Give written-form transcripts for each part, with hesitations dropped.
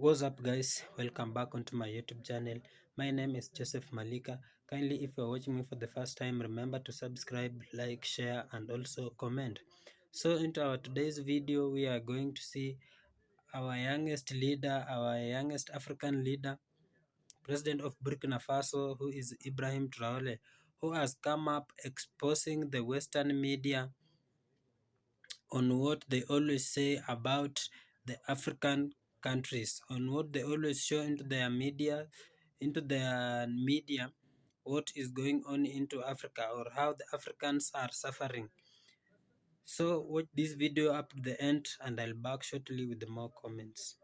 What's up guys, welcome back onto my YouTube channel. My name is Joseph Malika. Kindly, if you're watching me for the first time, remember to subscribe, like, share and also comment. So into our today's video, we are going to see our youngest leader, our youngest African leader, President of Burkinafaso, who is Ibrahim Traore, who has come up exposing the Western media on what they always say about the African countries, on what they always show into their media, what is going on into Africa or how the Africans are suffering. So watch this video up to the end and I'll back shortly with the more comments.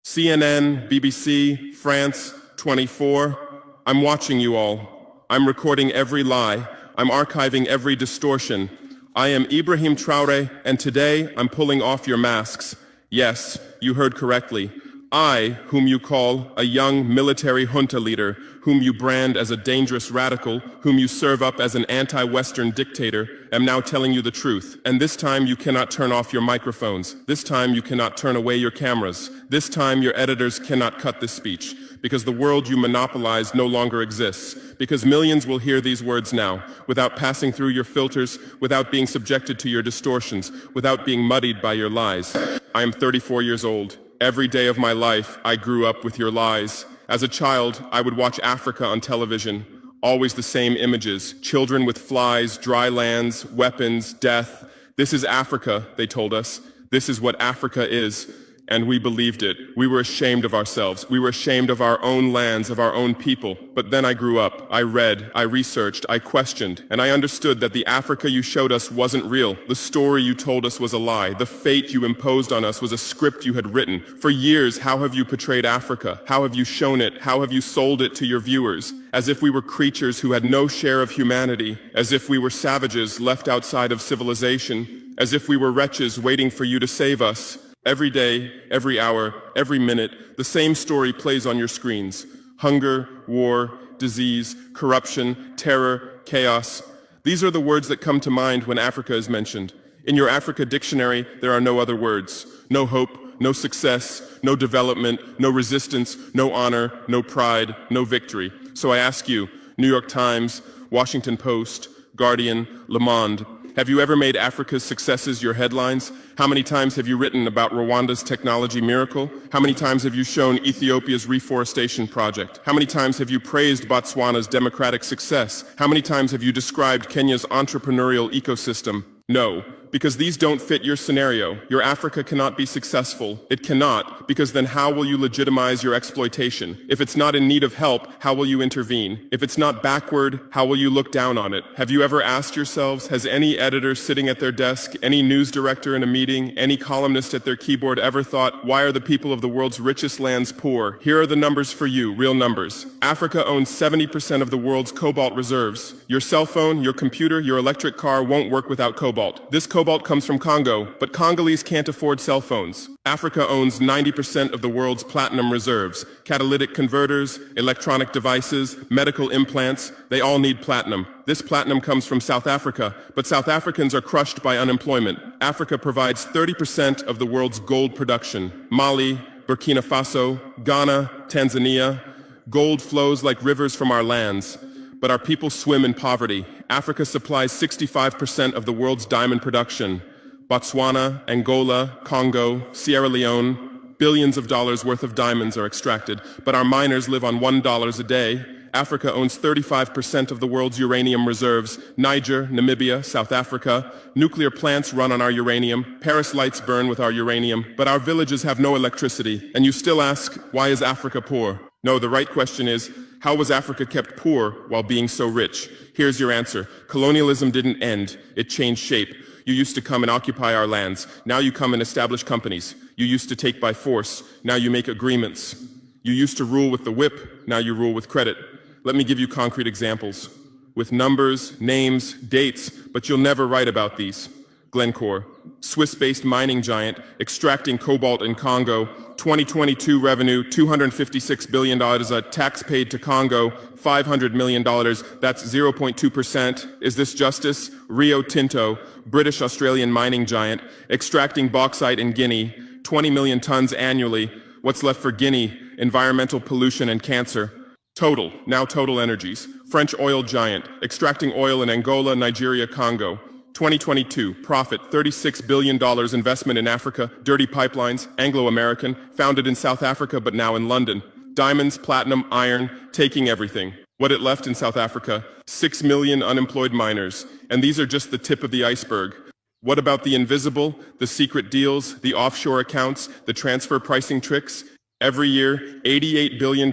CNN, BBC, France, 24. I'm watching you all. I'm recording every lie. I'm archiving every distortion. I am Ibrahim Traore, and today I'm pulling off your masks. Yes, you heard correctly. I, whom you call a young military junta leader, whom you brand as a dangerous radical, whom you serve up as an anti-Western dictator, am now telling you the truth. And this time you cannot turn off your microphones. This time you cannot turn away your cameras. This time your editors cannot cut this speech. Because the world you monopolize no longer exists. Because millions will hear these words now, without passing through your filters, without being subjected to your distortions, without being muddied by your lies. I am 34 years old. Every day of my life, I grew up with your lies. As a child, I would watch Africa on television. Always the same images. Children with flies, dry lands, weapons, death. This is Africa, they told us. This is what Africa is. And we believed it. We were ashamed of ourselves. We were ashamed of our own lands, of our own people. But then I grew up. I read, I researched, I questioned, and I understood that the Africa you showed us wasn't real. The story you told us was a lie. The fate you imposed on us was a script you had written. For years, how have you portrayed Africa? How have you shown it? How have you sold it to your viewers? As if we were creatures who had no share of humanity. As if we were savages left outside of civilization. As if we were wretches waiting for you to save us. Every day, every hour, every minute, the same story plays on your screens. Hunger, war, disease, corruption, terror, chaos. These are the words that come to mind when Africa is mentioned. In your Africa dictionary, there are no other words. No hope, no success, no development, no resistance, no honor, no pride, no victory. So I ask you, New York Times, Washington Post, Guardian, Le Monde, have you ever made Africa's successes your headlines? How many times have you written about Rwanda's technology miracle? How many times have you shown Ethiopia's reforestation project? How many times have you praised Botswana's democratic success? How many times have you described Kenya's entrepreneurial ecosystem? No, because these don't fit your scenario. Your Africa cannot be successful. It cannot, because then how will you legitimize your exploitation? If it's not in need of help, how will you intervene? If it's not backward, how will you look down on it? Have you ever asked yourselves, has any editor sitting at their desk, any news director in a meeting, any columnist at their keyboard ever thought, why are the people of the world's richest lands poor? Here are the numbers for you, real numbers. Africa owns 70% of the world's cobalt reserves. Your cell phone, your computer, your electric car won't work without cobalt. This cobalt comes from Congo, but Congolese can't afford cell phones. Africa owns 90% of the world's platinum reserves. Catalytic converters, electronic devices, medical implants, they all need platinum. This platinum comes from South Africa, but South Africans are crushed by unemployment. Africa provides 30% of the world's gold production. Mali, Burkina Faso, Ghana, Tanzania. Gold flows like rivers from our lands. But our people swim in poverty. Africa supplies 65% of the world's diamond production. Botswana, Angola, Congo, Sierra Leone, billions of dollars worth of diamonds are extracted, but our miners live on $1 a day. Africa owns 35% of the world's uranium reserves. Niger, Namibia, South Africa. Nuclear plants run on our uranium. Paris lights burn with our uranium. But our villages have no electricity. And you still ask, why is Africa poor? No, the right question is, how was Africa kept poor while being so rich? Here's your answer. Colonialism didn't end. It changed shape. You used to come and occupy our lands. Now you come and establish companies. You used to take by force. Now you make agreements. You used to rule with the whip. Now you rule with credit. Let me give you concrete examples. With numbers, names, dates, but you'll never write about these. Glencore, Swiss-based mining giant, extracting cobalt in Congo. 2022 revenue, $256 billion, a tax paid to Congo, $500 million, that's 0.2%. Is this justice? Rio Tinto, British-Australian mining giant, extracting bauxite in Guinea, 20 million tons annually, What's left for Guinea? Environmental pollution and cancer. Total, now Total Energies, French oil giant, extracting oil in Angola, Nigeria, Congo. 2022, profit $36 billion investment in Africa, dirty pipelines, Anglo-American, founded in South Africa but now in London. Diamonds, platinum, iron, taking everything. What it left in South Africa? 6 million unemployed miners. And these are just the tip of the iceberg. What about the invisible, the secret deals, the offshore accounts, the transfer pricing tricks? Every year, $88 billion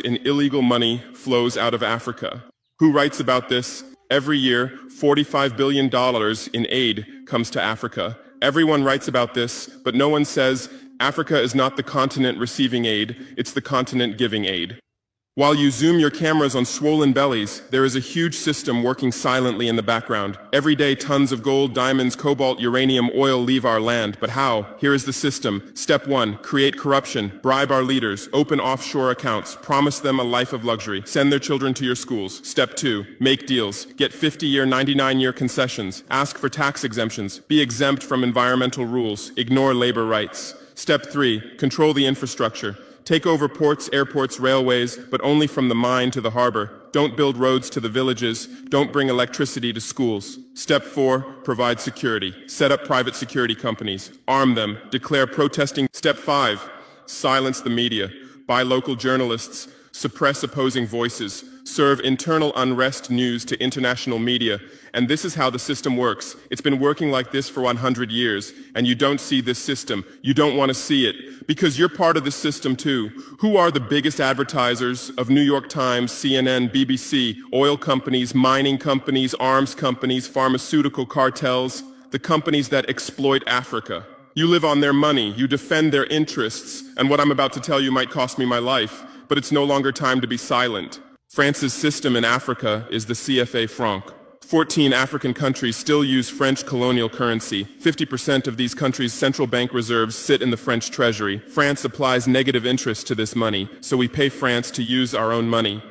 in illegal money flows out of Africa. Who writes about this? Every year, $45 billion in aid comes to Africa. Everyone writes about this, but no one says Africa is not the continent receiving aid, it's the continent giving aid. While you zoom your cameras on swollen bellies, there is a huge system working silently in the background. Every day, tons of gold, diamonds, cobalt, uranium, oil leave our land. But how? Here is the system. Step 1, create corruption, bribe our leaders, open offshore accounts, promise them a life of luxury, send their children to your schools. Step 2, make deals, get 50-year, 99-year concessions, ask for tax exemptions, be exempt from environmental rules, ignore labor rights. Step 3, control the infrastructure. Take over ports, airports, railways, but only from the mine to the harbor. Don't build roads to the villages. Don't bring electricity to schools. Step 4, provide security. Set up private security companies. Arm them. Declare protesting. Step 5, silence the media. Buy local journalists. Suppress opposing voices. Serve internal unrest news to international media. And this is how the system works. It's been working like this for 100 years, and you don't see this system. You don't want to see it, because you're part of the system too. Who are the biggest advertisers of New York Times, CNN, BBC, oil companies, mining companies, arms companies, pharmaceutical cartels, the companies that exploit Africa? You live on their money, you defend their interests, and what I'm about to tell you might cost me my life, but it's no longer time to be silent. France's system in Africa is the CFA franc. 14 African countries still use French colonial currency. 50% of these countries' central bank reserves sit in the French treasury. France applies negative interest to this money, so we pay France to use our own money.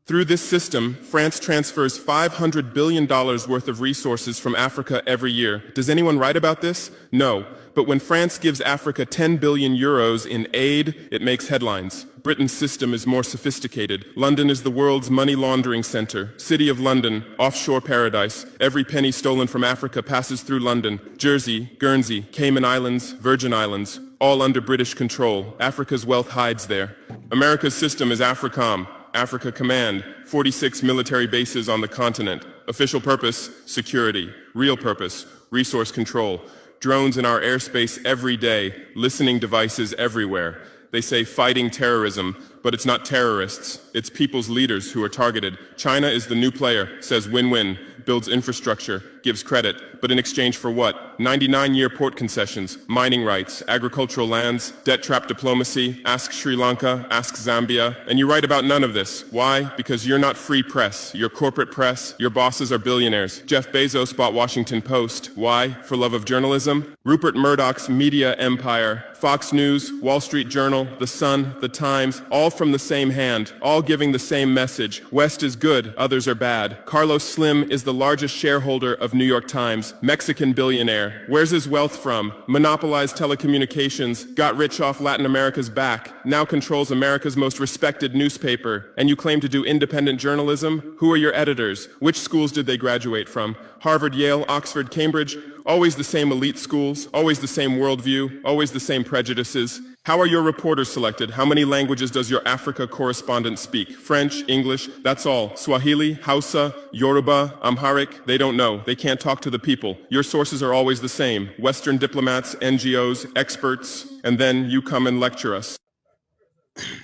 Through this system, France transfers $500 billion worth of resources from Africa every year. Does anyone write about this? No. But when France gives Africa 10 billion euros in aid, it makes headlines. Britain's system is more sophisticated. London is the world's money laundering center. City of London, offshore paradise. Every penny stolen from Africa passes through London. Jersey, Guernsey, Cayman Islands, Virgin Islands, all under British control. Africa's wealth hides there. America's system is AFRICOM. Africa Command, 46 military bases on the continent. Official purpose, security. Real purpose, resource control. Drones in our airspace every day, listening devices everywhere. They say fighting terrorism, but it's not terrorists. It's people's leaders who are targeted. China is the new player, says win-win, builds infrastructure, gives credit, but in exchange for what? 99-year port concessions, mining rights, agricultural lands, debt-trap diplomacy, ask Sri Lanka, ask Zambia, and you write about none of this. Why? Because you're not free press. You're corporate press. Your bosses are billionaires. Jeff Bezos bought Washington Post. Why? For love of journalism? Rupert Murdoch's media empire, Fox News, Wall Street Journal, The Sun, The Times, all from the same hand, all giving the same message. West is good, others are bad. Carlos Slim is the largest shareholder of New York Times, Mexican billionaire. Where's his wealth from? Monopolized telecommunications, got rich off Latin America's back, now controls America's most respected newspaper. And you claim to do independent journalism? Who are your editors? Which schools did they graduate from? Harvard, Yale, Oxford, Cambridge? Always the same elite schools, always the same worldview, always the same prejudices. How are your reporters selected? How many languages does your Africa correspondent speak? French, English, that's all. Swahili, Hausa, Yoruba, Amharic, they don't know. They can't talk to the people. Your sources are always the same. Western diplomats, NGOs, experts, and then you come and lecture us.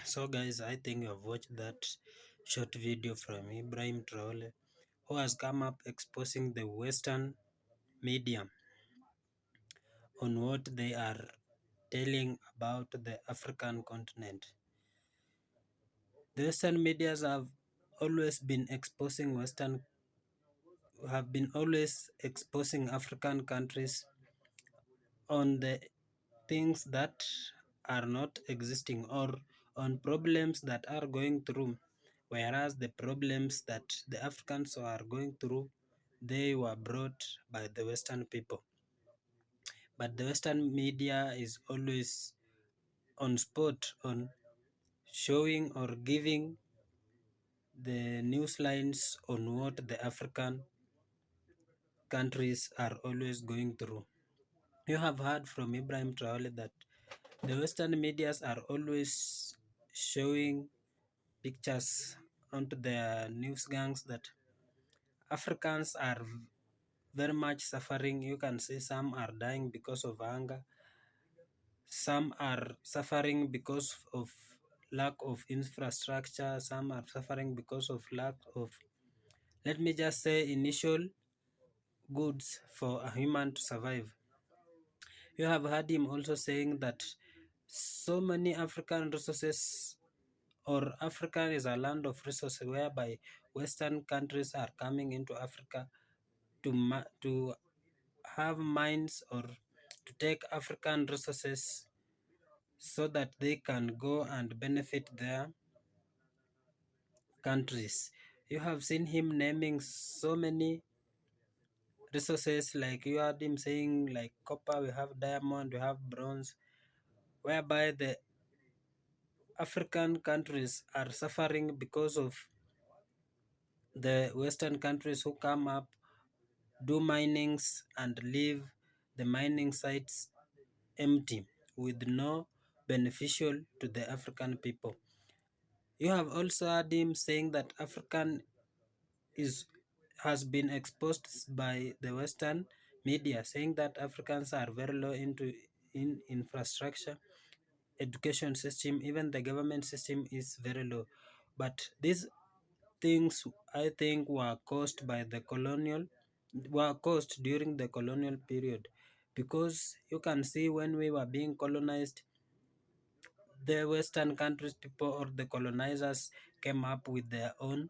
So guys, I think you have watched that short video from Ibrahim Traore, who has come up exposing the Western media on what they are telling about the African continent. The Western medias have always been exposing African countries on the things that are not existing or on problems that are going through, whereas the problems that the Africans are going through, they were brought by the Western people. But the Western media is always on spot on showing or giving the news lines on what the African countries are always going through. You have heard from Ibrahim Traore that the Western medias are always showing pictures onto their news gangs that Africans are very much suffering. You can see some are dying because of hunger, some are suffering because of lack of infrastructure, some are suffering because of lack of, let me just say, initial goods for a human to survive. You have heard him also saying that so many African resources, or Africa is a land of resources whereby Western countries are coming into Africa to have mines or to take African resources so that they can go and benefit their countries. You have seen him naming so many resources, like you heard him saying, like copper, we have diamond, we have bronze, whereby the African countries are suffering because of the Western countries who come up, do minings, and leave the mining sites empty with no beneficial to the African people. You have also heard him saying that African is has been exposed by the Western media, saying that Africans are very low into in infrastructure, education system, even the government system is very low. But these things, I think, were caused during the colonial period, because you can see when we were being colonized, the Western countries people or the colonizers came up with their own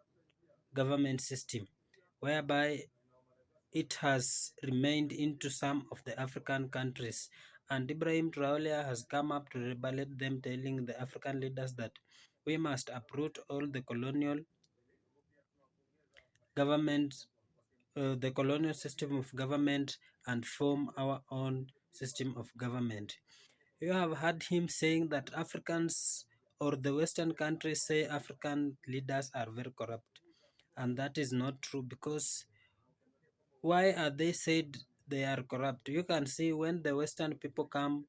government system, whereby it has remained into some of the African countries. And Ibrahim Traore has come up to rebel them, telling the African leaders that we must uproot all the colonial government, the colonial system of government, and form our own system of government. You have heard him saying that Africans or the Western countries say African leaders are very corrupt. And that is not true, because why are they said they are corrupt? You can see when the Western people come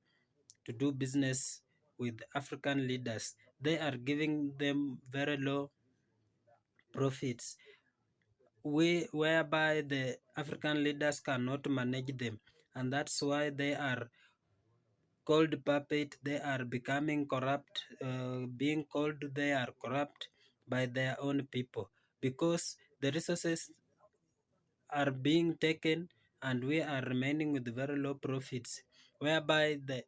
to do business with African leaders, they are giving them very low profits, whereby the African leaders cannot manage them. And that's why they are called puppet, they are becoming corrupt, being called they are corrupt by their own people, because the resources are being taken and we are remaining with very low profits, whereby the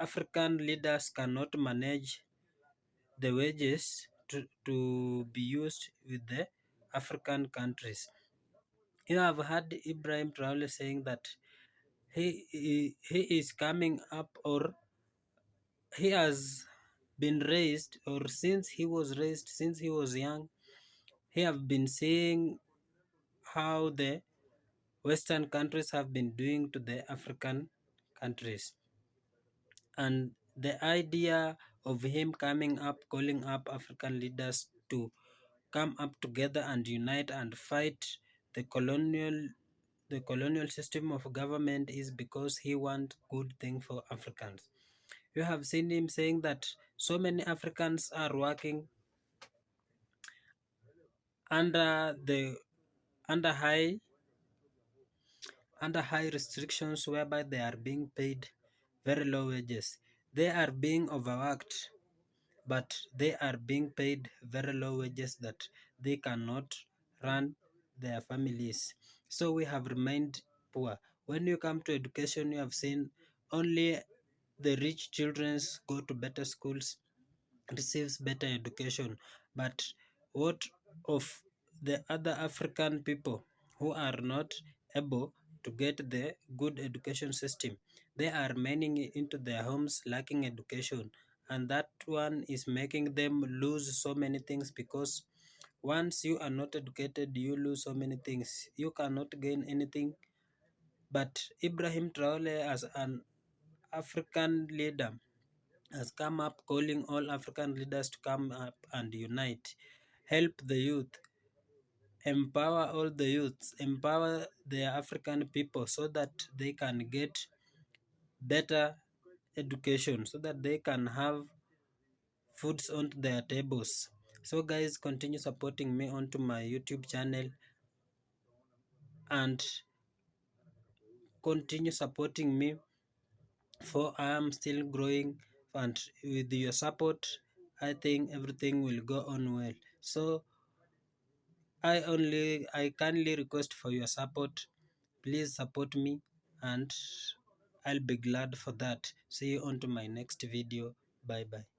African leaders cannot manage the wages to be used with the African countries. You have heard Ibrahim Traore saying that he is coming up, or he has been raised, or since he was raised, since he was young, he have been seeing how the Western countries have been doing to the African countries. And the idea of him coming up, calling up African leaders to come up together and unite and fight the colonial system of government is because he wants good thing for Africans. You have seen him saying that so many Africans are working under the under high under high restrictions, whereby they are being paid very low wages. They are being overworked, but they are being paid very low wages that they cannot run their families. So we have remained poor. When you come to education, you have seen only the rich children go to better schools, receives better education. But what of the other African people who are not able to get the good education system? They are remaining into their homes lacking education, and that one is making them lose so many things, because once you are not educated, you lose so many things. You cannot gain anything. But Ibrahim Traore, as an African leader, has come up calling all African leaders to come up and unite, help the youth, empower all the youths, empower the African people so that they can get better education, so that they can have foods on their tables. So guys, continue supporting me onto my YouTube channel and continue supporting me, for I am still growing, and with your support I think everything will go on well. So I kindly request for your support. Please support me and I'll be glad for that. See you on to my next video. Bye bye.